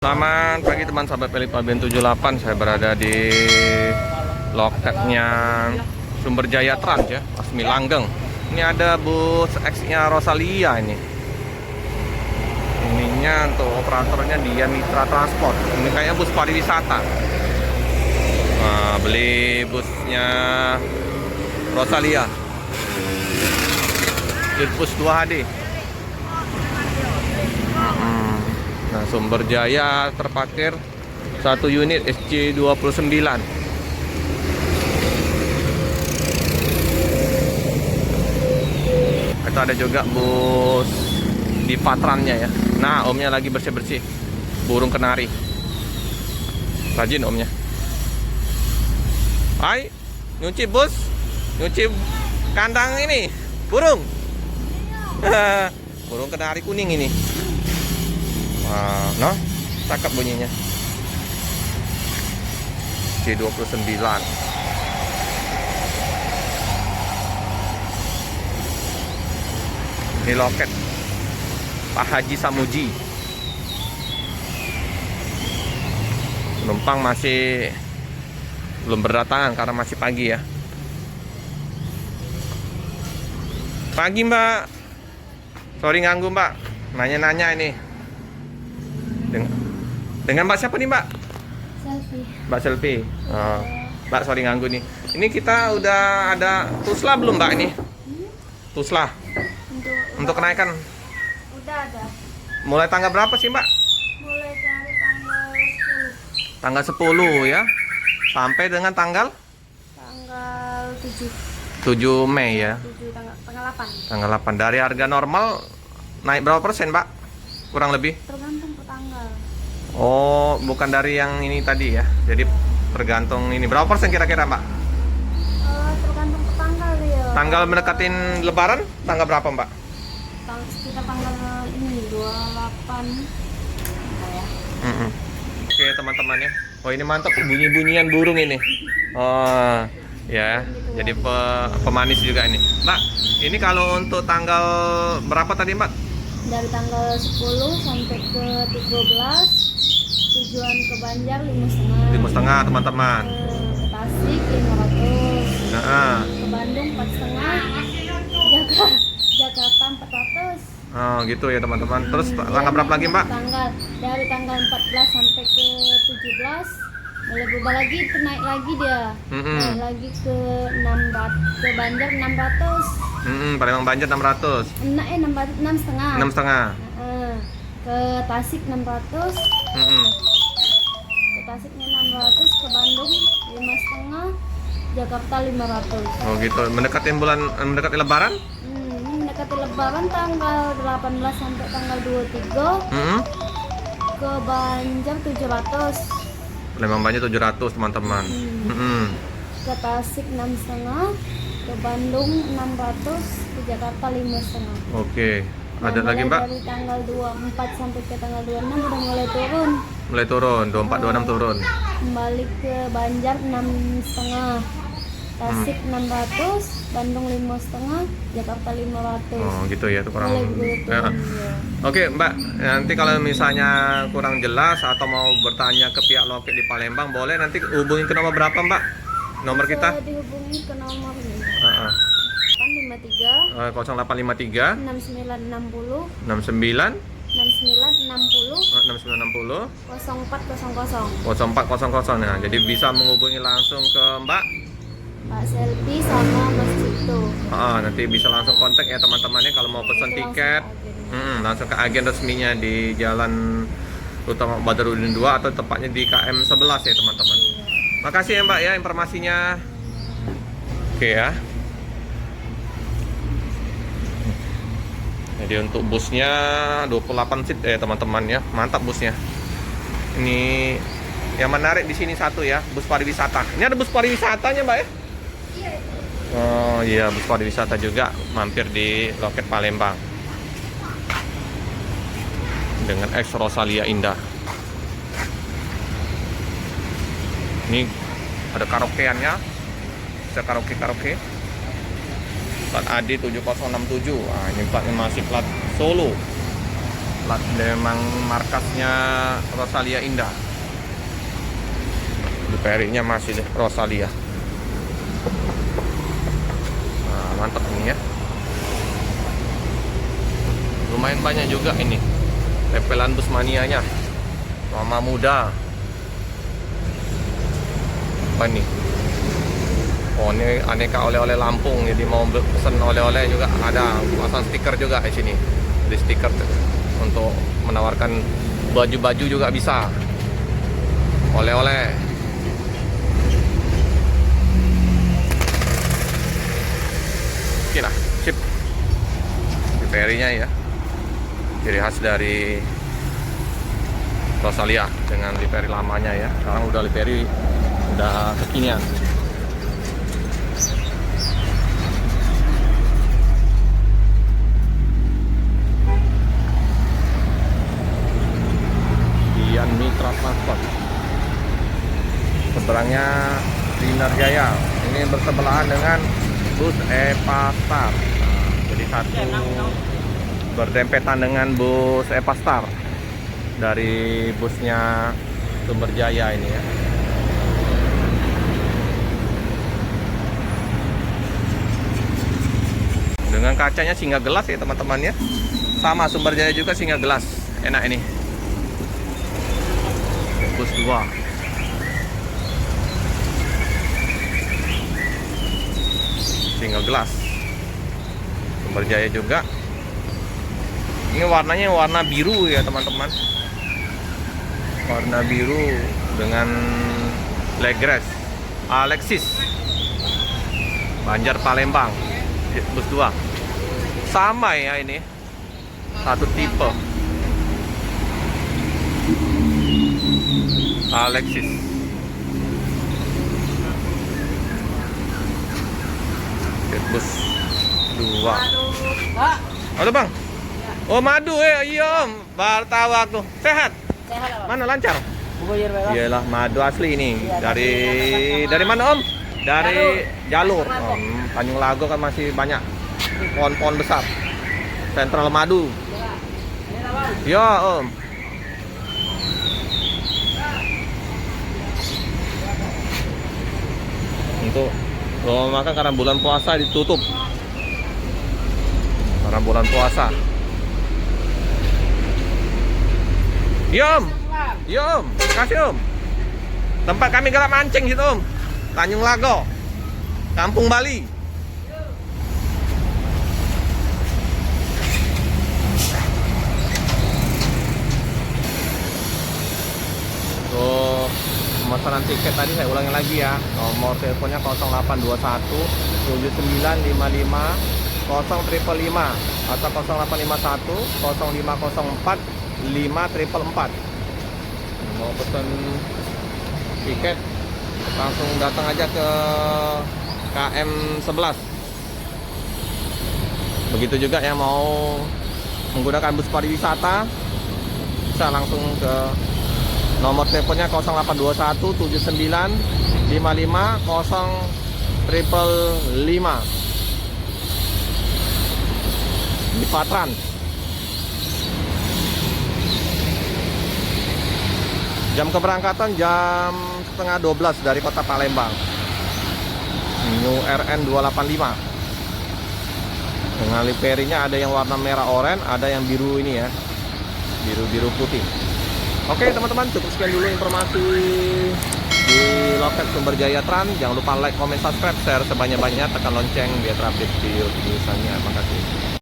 Selamat pagi teman sahabat Pelipalben 78. Saya berada di loketnya Sumber Jaya Trans ya, Resmi Langgeng. Ini ada bus X-nya Rosalia ini. Ininya untuk operatornya dia Mitra Transport. Ini kayaknya bus pariwisata. Nah, beli busnya Rosalia. Bus 2HD. Nah, Sumber Jaya terparkir 1 unit SC29. Itu ada juga bus di Patrannya ya. Nah, omnya lagi bersih-bersih burung kenari. Rajin omnya. Hai, nyuci bus, nyuci kandang ini burung. Burung kenari kuning ini. Wah, no, cakep bunyinya. C29. Ini loket Pak Haji Samuji. Penumpang masih belum berdatangan karena masih pagi ya. Pagi Mbak. Sorry ganggu Mbak. Nanya-nanya ini. Dengan Mbak siapa nih Mbak? Selfie. Mbak Selfie. Oh, Mbak sorry ganggu nih. Ini kita udah ada tusla belum Mbak ini? Tusla untuk kenaikan. Udah ada. Mulai tanggal berapa sih Mbak? Mulai dari tanggal 10. Tanggal 10 ya. Sampai dengan tanggal 7 Mei ya. 7 tanggal 8. Tanggal 8. Dari harga normal naik berapa persen Mbak? Kurang lebih? Tergantung per tanggal. Oh, bukan dari yang ini tadi ya. Jadi tergantung ini. Berapa persen kira-kira Mbak? Tergantung per tanggal dia. Tanggal mendekatin Lebaran, tanggal berapa Mbak? Sekitar tanggal ini 28. Ya. Oke teman-teman ya. Oh ini mantap bunyi-bunyian burung ini. Oh ya. Jadi pemanis juga ini. Mbak, ini kalau untuk tanggal berapa tadi Mbak? Dari tanggal 10 sampai ke 13. Tujuan ke Banjar 5,5. 5,5 teman-teman. Ke Tasik 500. Nah, Ke Bandung 4,5. Jakarta 400. oh gitu ya teman-teman. Terus tanggal berapa lagi Mbak? Dari tanggal 14 sampai ke 17 mulai berubah lagi, naik lagi dia. Naik lagi ke 600, ke Banjar 600. Palembang Banjar 600. 6,5. 6,5. Ke Tasik 600. Ke Tasiknya 600, ke Bandung 5,5, Jakarta 500. Oh gitu. Mendekati Lebaran? Ini mendekati Lebaran tanggal 18 sampai tanggal 23. Ke Banjar 700. Palembang Banjar 700 teman-teman. Ke Tasik 6,5, ke Bandung 600, ke Jakarta 5,5. Oke. Ada lagi Mbak? Dari tanggal 24 sampai ke tanggal 26 udah mulai turun. Mulai turun, 24, 26 turun. Kembali ke Banjar 6,5, Tasik 600, Bandung 5,5, Jakarta 500. Oh gitu ya, itu kurang. Mulai begitu turun, ya. Oke Mbak, nanti kalau misalnya kurang jelas atau mau bertanya ke pihak loket di Palembang, boleh nanti hubungin ke nomor berapa Mbak? Nomor kita? Bisa dihubungi ke nomor ini. 853 0853 6960 69 6960 6960 0400. 0400. Nah, jadi bisa menghubungi langsung ke Mbak Pak Selfie sama Mas Cipto. nanti bisa langsung kontak ya teman-temannya kalau mau pesan tiket. Langsung ke agen resminya di Jalan Utama Badarudin 2 atau tepatnya di KM 11 ya teman-teman. Makasih ya Mbak ya informasinya. Oke ya. Jadi untuk busnya 28 seat ya teman-teman ya. Mantap busnya. Ini yang menarik di sini satu ya, bus pariwisata. Ini ada bus pariwisatanya Mbak ya? Iya. Oh iya, bus pariwisata juga mampir di loket Palembang. Dengan X Rosalia Indah. Ini ada karaokeannya. Bisa karaoke. Plat AD 7067. Nah, ini platnya masih plat Solo. memang markasnya Rosalia Indah. Liverinya masih deh Rosalia. Nah, mantap ini ya. Lumayan banyak juga ini tempelan bus manianya. Mama muda. Apa nih? Oh, ini aneka oleh-oleh Lampung. Jadi mau pesen oleh-oleh juga ada. Pasang stiker juga di sini. Di stiker untuk menawarkan baju-baju juga bisa. Oleh-oleh. Oke lah, sip. Liverinya ya. Ciri khas dari Rosalia dengan livery lamanya ya. Sekarang udah livery udah kekinian. Dian Mitra Transport. Seberangnya Dinar Jaya. Ini bersebelahan dengan bus Epastar. Nah, jadi satu berdempetan dengan bus Epastar dari busnya Sumber Jaya ini ya. Dengan kacanya singa gelas ya teman-teman ya. Sama Sumber Jaya juga singa gelas. Enak ini. Bus 2. Singa gelas. Sumber Jaya juga. Ini warnanya warna biru ya teman-teman. Warna biru dengan Legres Alexis Banjar Palembang. Bus 2. Sama ya ini. Satu tipe. Alexis. Bus 2. Halo bang. Oh madu ya, iya om. Baru tahu aku. Sehat? Sehat apa? Mana lancar? Iyalah madu asli ini. Dari mana om? Dari jalur. Tanjung Lago kan masih banyak pohon-pohon besar. Sentral madu. Ya om. Untuk makan karena bulan puasa ditutup. Karena bulan puasa. Ya om. Ya om. Kasih om. Tempat kami gelap mancing situ om. Tanjung Lago. Kampung Bali. Tuh, pemesanan tiket tadi saya ulangi lagi ya. Nomor teleponnya 0821 7955 0555 atau 0851 0504 5444. Mau pesan tiket langsung datang aja ke KM 11. Begitu juga yang mau menggunakan bus pariwisata bisa langsung ke nomor teleponnya 0821 79 55 0555 di Patran. Jam keberangkatan jam setengah 12 dari kota Palembang. New RN 285. Dengan liverinya ada yang warna merah oranye, ada yang biru ini ya. Biru-biru putih. Oke teman-teman, cukup sekian dulu informasi di loket Sumber Jaya Trans. Jangan lupa like, comment, subscribe, share sebanyak-banyaknya, tekan lonceng biar terupdate video selanjutnya. Terima kasih.